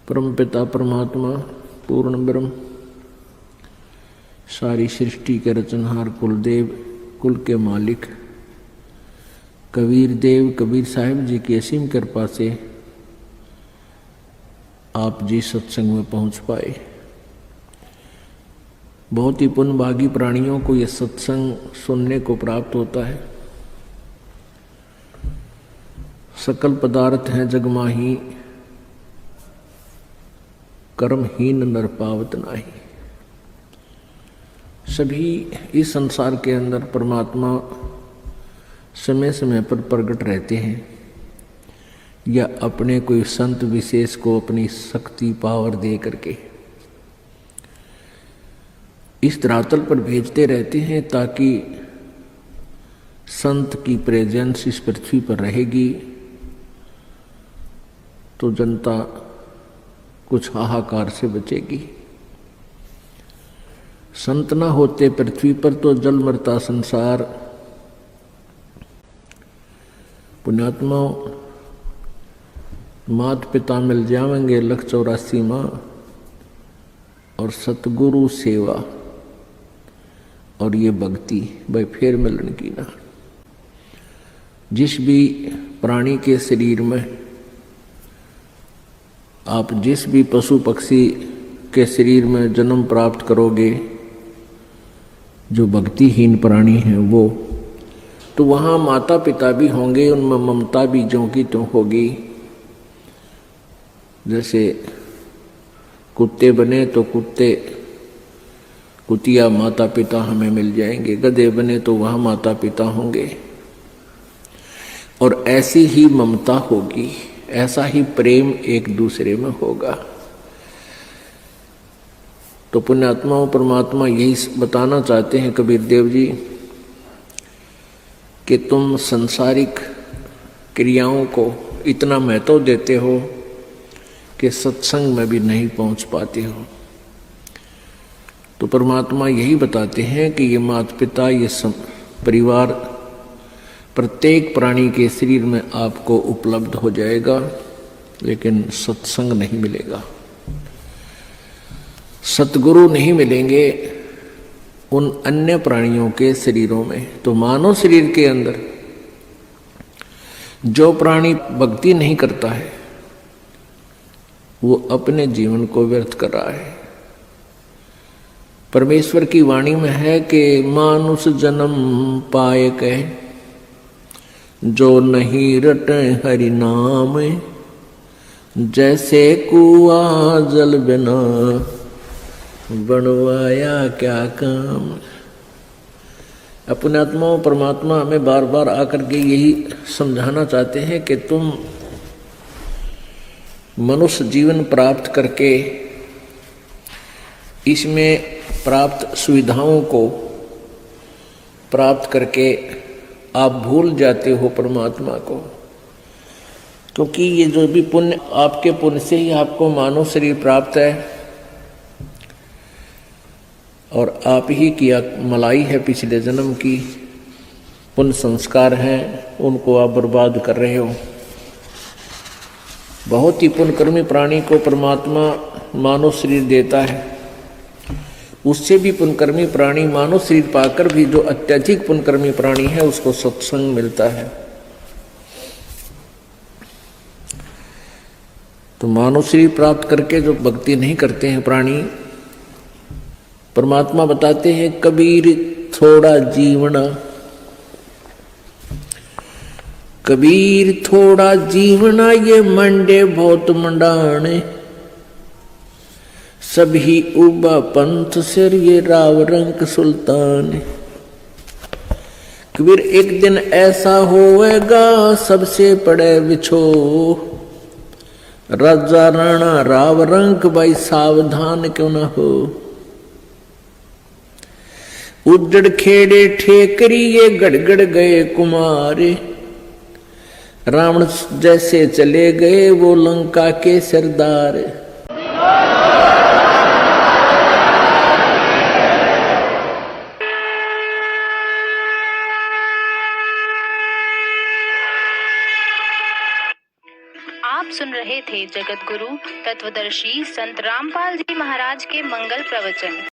परमपिता परमात्मा पूर्ण ब्रह्म सारी सृष्टि के रचनहार कुलदेव कुल के मालिक कबीर देव कबीर साहिब जी की असीम कृपा से आप जी सत्संग में पहुंच पाए। बहुत ही पुण्यभागी प्राणियों को यह सत्संग सुनने को प्राप्त होता है। सकल पदार्थ हैं जगमाही, कर्महीन नर पावत नाही। सभी इस संसार के अंदर परमात्मा समय समय पर प्रकट रहते हैं या अपने कोई संत विशेष को अपनी शक्ति पावर दे करके इस धरातल पर भेजते रहते हैं, ताकि संत की प्रेजेंस इस पृथ्वी पर रहेगी तो जनता कुछ हाहाकार से बचेगी। संत न होते पृथ्वी पर तो जल मरता संसार। पुण्यात्मा मात पिता मिल जावेंगे 184 माँ और सतगुरु सेवा और ये भक्ति भाई फिर मिलन की ना। जिस भी प्राणी के शरीर में आप जिस भी पशु पक्षी के शरीर में जन्म प्राप्त करोगे, जो भक्तिहीन प्राणी हैं वो तो वहाँ माता पिता भी होंगे, उनमें ममता भी ज्यों की त्यों होगी। जैसे कुत्ते बने तो कुतिया माता पिता हमें मिल जाएंगे, गधे बने तो वहाँ माता पिता होंगे और ऐसी ही ममता होगी, ऐसा ही प्रेम एक दूसरे में होगा। तो पुण्यात्माओं परमात्मा यही बताना चाहते हैं कबीर देव जी कि तुम संसारिक क्रियाओं को इतना महत्व देते हो कि सत्संग में भी नहीं पहुंच पाते हो। तो परमात्मा यही बताते हैं कि ये माता पिता ये परिवार प्रत्येक प्राणी के शरीर में आपको उपलब्ध हो जाएगा, लेकिन सत्संग नहीं मिलेगा, सतगुरु नहीं मिलेंगे उन अन्य प्राणियों के शरीरों में। तो मानव शरीर के अंदर जो प्राणी भक्ति नहीं करता है वो अपने जीवन को व्यर्थ कर रहा है। परमेश्वर की वाणी में है कि मानुष जन्म पाए कह जो नहीं रटे हरि नाम, जैसे कुआ जल बिना बनवाया क्या काम। अपने आत्मा परमात्मा हमें बार बार आकर के यही समझाना चाहते हैं कि तुम मनुष्य जीवन प्राप्त करके इसमें प्राप्त सुविधाओं को प्राप्त करके आप भूल जाते हो परमात्मा को, क्योंकि ये जो भी पुण्य आपके पुण्य से ही आपको मानव शरीर प्राप्त है और आप ही की मलाई है पिछले जन्म की पुण्य संस्कार हैं, उनको आप बर्बाद कर रहे हो। बहुत ही पुण्यकर्मी प्राणी को परमात्मा मानव शरीर देता है, उससे भी पुण्यकर्मी प्राणी मानव शरीर पाकर भी जो अत्यधिक पुण्यकर्मी प्राणी है उसको सत्संग मिलता है। तो मानव शरीर प्राप्त करके जो भक्ति नहीं करते हैं प्राणी, परमात्मा बताते हैं कबीर थोड़ा जीवना, कबीर थोड़ा जीवना ये मंडे बहुत मंडाने, सभी उबा पंथ सिर ये राव रंग सुल्तान। कबीर एक दिन ऐसा होएगा सबसे पड़े बिछो, राजा राणा राव रंग भाई सावधान क्यों न हो। उजड़ खेड़े ठेकरी ये गड़गड़ गए कुमारे, रावण जैसे चले गए वो लंका के सरदार। आप सुन रहे रहे थे जगत गुरु तत्वदर्शी संत रामपाल जी महाराज के मंगल प्रवचन।